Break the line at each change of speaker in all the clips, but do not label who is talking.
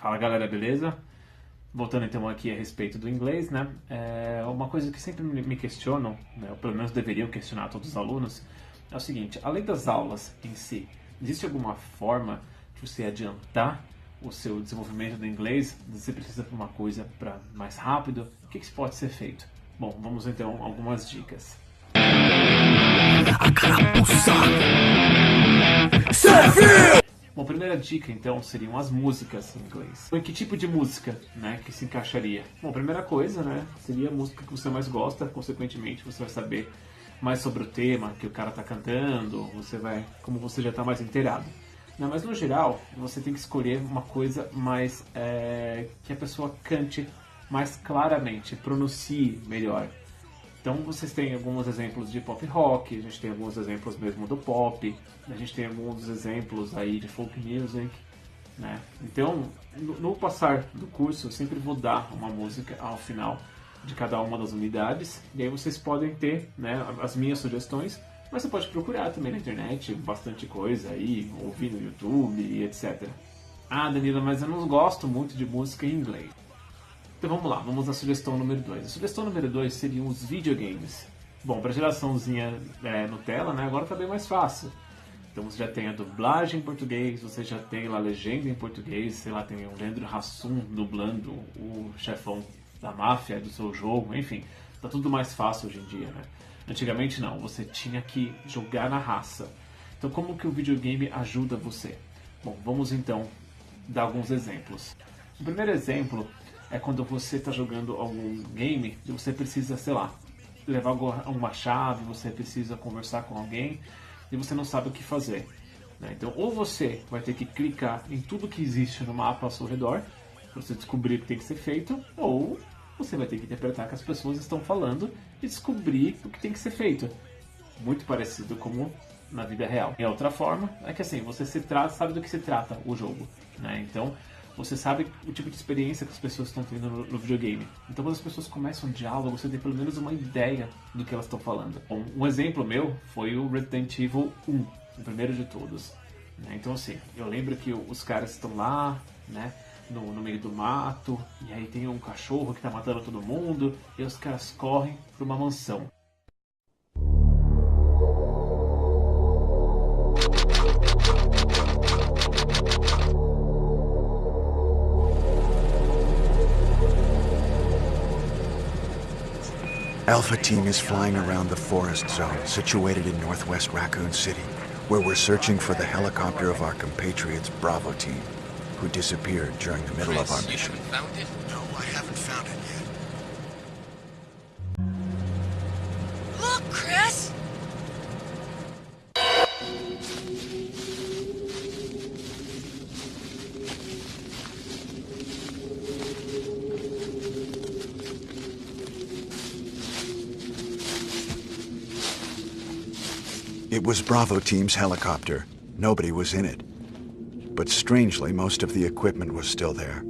Fala galera, beleza? Voltando então aqui a respeito do inglês, né? Uma coisa que sempre me questionam, né? Ou pelo menos deveriam questionar todos os alunos, é o seguinte: além das aulas em si, existe alguma forma de você adiantar o seu desenvolvimento do inglês? Você precisa de uma coisa para mais rápido? O que pode ser feito? Bom, vamos então a algumas dicas. Bom, a primeira dica então seriam as músicas em inglês. Em que tipo de música, né, que se encaixaria? Bom, a primeira coisa, né, seria a música que você mais gosta. Consequentemente, você vai saber mais sobre o tema que o cara tá cantando. Como você já está mais inteirado. Não, mas no geral, você tem que escolher uma coisa mais que a pessoa cante mais claramente, pronuncie melhor. Então vocês têm alguns exemplos de pop rock, a gente tem alguns exemplos mesmo do pop, a gente tem alguns exemplos aí de folk music, né? Então, no passar do curso, eu sempre vou dar uma música ao final de cada uma das unidades, e aí vocês podem ter, né, as minhas sugestões, mas você pode procurar também na internet, bastante coisa aí, ouvir no YouTube e etc. Ah, Danila, mas eu não gosto muito de música em inglês. Então vamos lá, vamos à sugestão número 2. A sugestão número 2 seriam os videogames. Bom, para a geraçãozinha Nutella, né, agora está bem mais fácil. Então você já tem a dublagem em português, você já tem lá a legenda em português, sei lá, tem o Leandro Hassum dublando o chefão da máfia do seu jogo, enfim. Tá tudo mais fácil hoje em dia, né? Antigamente não, você tinha que jogar na raça. Então como que o videogame ajuda você? Bom, vamos então dar alguns exemplos. O primeiro exemplo é quando você está jogando algum game e você precisa, sei lá, levar uma chave, você precisa conversar com alguém e você não sabe o que fazer, né? Então, ou você vai ter que clicar em tudo que existe no mapa ao seu redor para você descobrir o que tem que ser feito, ou você vai ter que interpretar o que as pessoas estão falando e descobrir o que tem que ser feito. Muito parecido como na vida real. E a outra forma é que assim, você sabe do que se trata o jogo, né? Então, você sabe o tipo de experiência que as pessoas estão tendo no videogame. Então, quando as pessoas começam um diálogo, você tem pelo menos uma ideia do que elas estão falando. Bom, um exemplo meu foi o Resident Evil 1, o primeiro de todos, né? Então, assim, eu lembro que os caras estão lá, né, no meio do mato, e aí tem um cachorro que está matando todo mundo, e os caras correm para uma mansão.
Alpha Team is flying around the forest zone situated in northwest Raccoon City, where we're searching for the helicopter of our compatriots Bravo Team, who disappeared during the middle of our mission.
You haven't found it?
No, I haven't found it yet.
Look, Chris!
It was Bravo Team's helicopter. Nobody was in it. But strangely, most of the equipment was still there.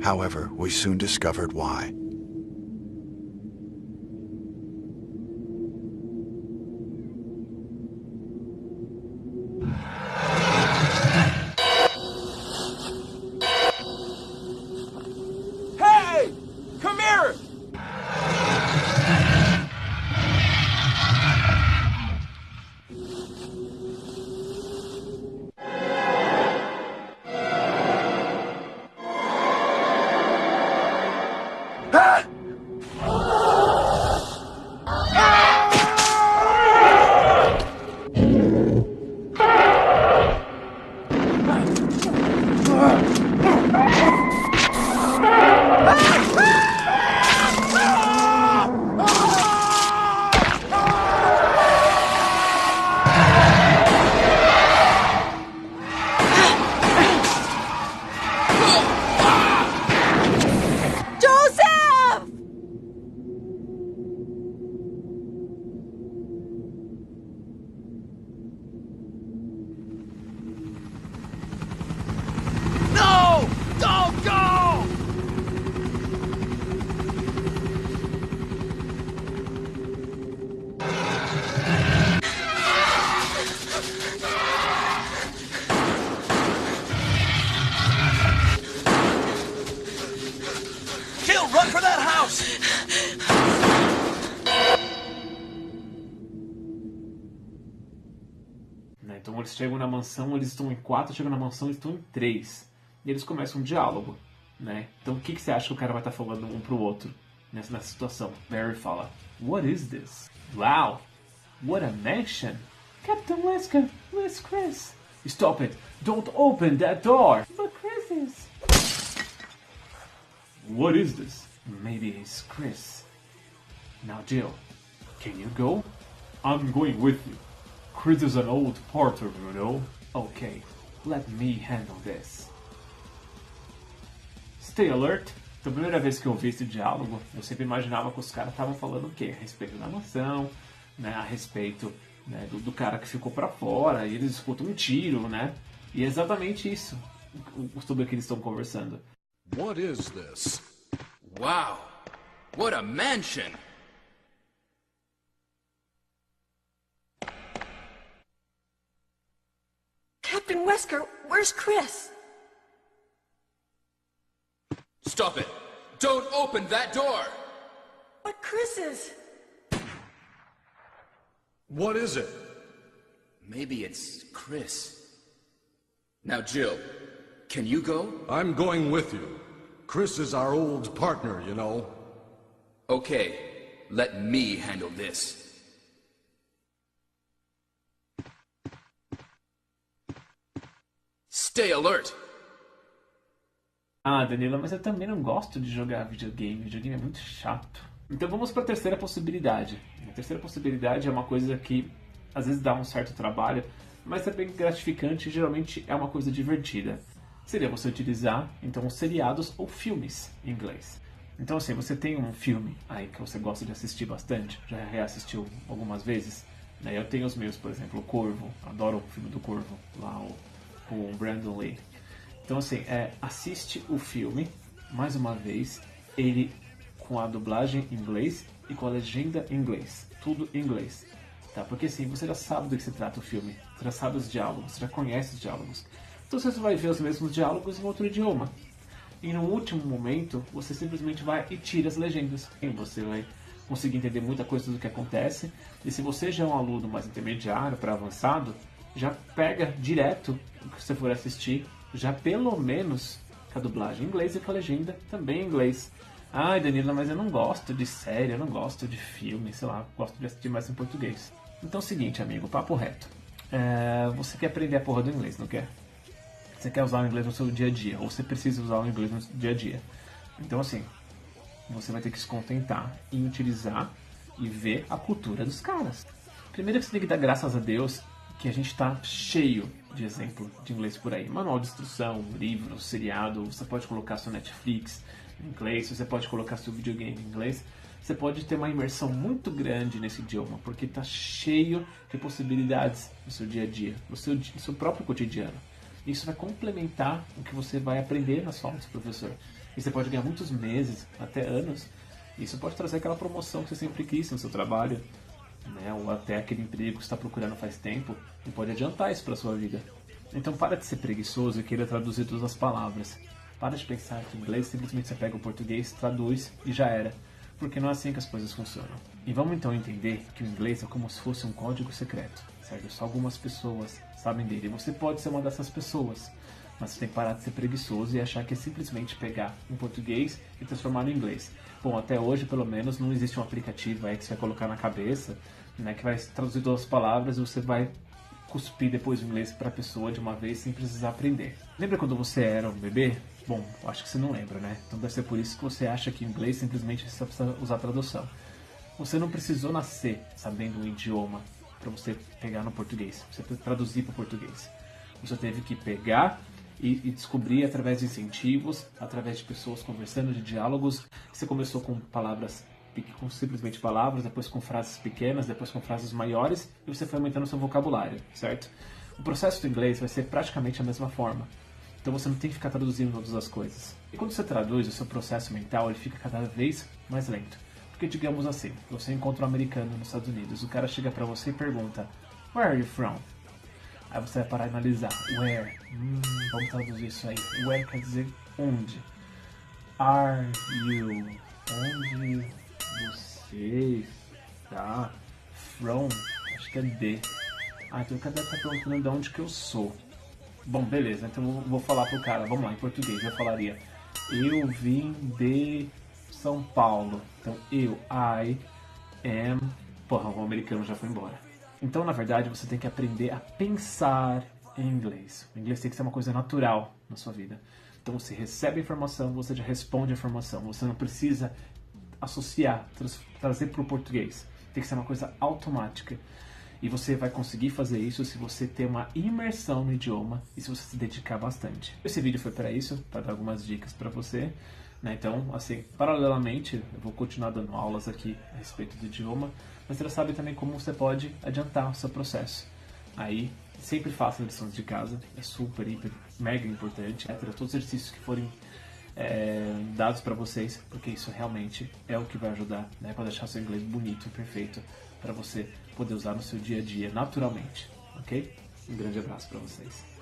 However, we soon discovered why.
Hey! Come here!
Então eles chegam na mansão, eles estão em 4, chegam na mansão, eles estão em 3. E eles começam um diálogo, né? Então o que você acha que o cara vai estar falando um pro outro nessa situação? Barry fala, What is this? Wow! What a mansion! Captain Wesker, where's Chris? Stop it! Don't open that door! But Chris is... What is this? Maybe it's Chris. Now Jill, can you go? I'm going with you. Chris is an old partner, you know? Okay, let me handle this. Stay alert. Então, a primeira vez que eu ouvi esse diálogo, eu sempre imaginava que os caras estavam falando o quê? A respeito da mansão, né? A respeito, né, do cara que ficou pra fora, e eles escutam um tiro, né? E é exatamente isso sobre o que eles estão conversando.
What is this? Wow! What a mansion!
Captain Wesker, where's Chris?
Stop it! Don't open that door!
But Chris is...
What is it? Maybe it's Chris. Now, Jill, can you go?
I'm going with you. Chris is our old partner, you know.
Okay, let me handle this. Stay alert!
Ah, Danila, mas eu também não gosto de jogar videogame. Videogame é muito chato. Então vamos para a terceira possibilidade. A terceira possibilidade é uma coisa que às vezes dá um certo trabalho, mas é bem gratificante e geralmente é uma coisa divertida. Seria você utilizar, então, os seriados ou filmes em inglês. Então, assim, você tem um filme aí que você gosta de assistir bastante, já reassistiu algumas vezes, né? Eu tenho os meus, por exemplo, o Corvo, adoro o filme do Corvo, lá com o Brandon Lee. Então, assim, assiste o filme, mais uma vez, ele com a dublagem em inglês e com a legenda em inglês. Tudo em inglês. Tá? Porque, assim, você já sabe do que se trata o filme. Você já sabe os diálogos, você já conhece os diálogos. Então, você vai ver os mesmos diálogos em outro idioma. E no último momento, você simplesmente vai e tira as legendas. E você vai conseguir entender muita coisa do que acontece. E se você já é um aluno mais intermediário para avançado, já pega direto o que você for assistir, já pelo menos com a dublagem em inglês e com a legenda também em inglês. Ai, Danila, mas eu não gosto de série, eu não gosto de filme, sei lá, gosto de assistir mais em português. Então é o seguinte, amigo, papo reto. Você quer aprender a porra do inglês, não quer? Você quer usar o inglês no seu dia a dia, ou você precisa usar o inglês no dia a dia. Então, assim, você vai ter que se contentar em utilizar e ver a cultura dos caras. Primeiro que você tem que dar graças a Deus que a gente tá cheio de exemplo de inglês por aí. Manual de instrução, livro, seriado, você pode colocar seu Netflix em inglês, você pode colocar seu videogame em inglês. Você pode ter uma imersão muito grande nesse idioma, porque está cheio de possibilidades no seu dia a dia, no seu próprio cotidiano. Isso vai complementar o que você vai aprender nas aulas do professor. E você pode ganhar muitos meses, até anos. Isso pode trazer aquela promoção que você sempre quis no seu trabalho, né? Ou até aquele emprego que você está procurando faz tempo, e pode adiantar isso para a sua vida. Então para de ser preguiçoso e queira traduzir todas as palavras. Para de pensar que em inglês simplesmente você pega o português, traduz e já era. Porque não é assim que as coisas funcionam. E vamos então entender que o inglês é como se fosse um código secreto, certo? Só algumas pessoas sabem dele. E você pode ser uma dessas pessoas, mas você tem que parar de ser preguiçoso e achar que é simplesmente pegar um português e transformar no inglês. Bom, até hoje, pelo menos, não existe um aplicativo aí que você vai colocar na cabeça, né, que vai traduzir todas as palavras e você vai cuspir depois o inglês para a pessoa de uma vez sem precisar aprender. Lembra quando você era um bebê? Bom, acho que você não lembra, né? Então deve ser por isso que você acha que inglês simplesmente você precisa usar tradução. Você não precisou nascer sabendo um idioma para você pegar no português, você traduzir para o português. Você teve que pegar e descobrir através de incentivos, através de pessoas conversando, de diálogos. Você começou com palavras, com simplesmente palavras, depois com frases pequenas, depois com frases maiores, e você foi aumentando o seu vocabulário, certo? O processo do inglês vai ser praticamente a mesma forma. Então você não tem que ficar traduzindo todas as coisas. E quando você traduz, o seu processo mental ele fica cada vez mais lento. Porque digamos assim, você encontra um americano nos Estados Unidos, o cara chega pra você e pergunta Where are you from? Aí você vai parar e analisar Where? Vamos traduzir isso aí. Where quer dizer onde? Are you? Onde você está? From? Acho que é de. Ah, então o cara deve estar perguntando de onde que eu sou. Bom, beleza, então eu vou falar pro cara, vamos lá, em português, eu falaria: eu vim de São Paulo. Então, I am... Porra, o americano já foi embora. Então, na verdade, você tem que aprender a pensar em inglês. O inglês tem que ser uma coisa natural na sua vida. Então, você recebe a informação, você já responde a informação. Você não precisa associar, trazer para o português. Tem que ser uma coisa automática. E você vai conseguir fazer isso se você ter uma imersão no idioma e se você se dedicar bastante. Esse vídeo foi para isso, para dar algumas dicas para você. Né? Então, assim, paralelamente, eu vou continuar dando aulas aqui a respeito do idioma, mas você já sabe também como você pode adiantar o seu processo. Aí, sempre faça lições de casa, é super, hiper, mega importante. Todos os exercícios que forem dados para vocês, porque isso realmente é o que vai ajudar, né, para deixar seu inglês bonito e perfeito para você poder usar no seu dia a dia naturalmente, ok? Um grande abraço para vocês.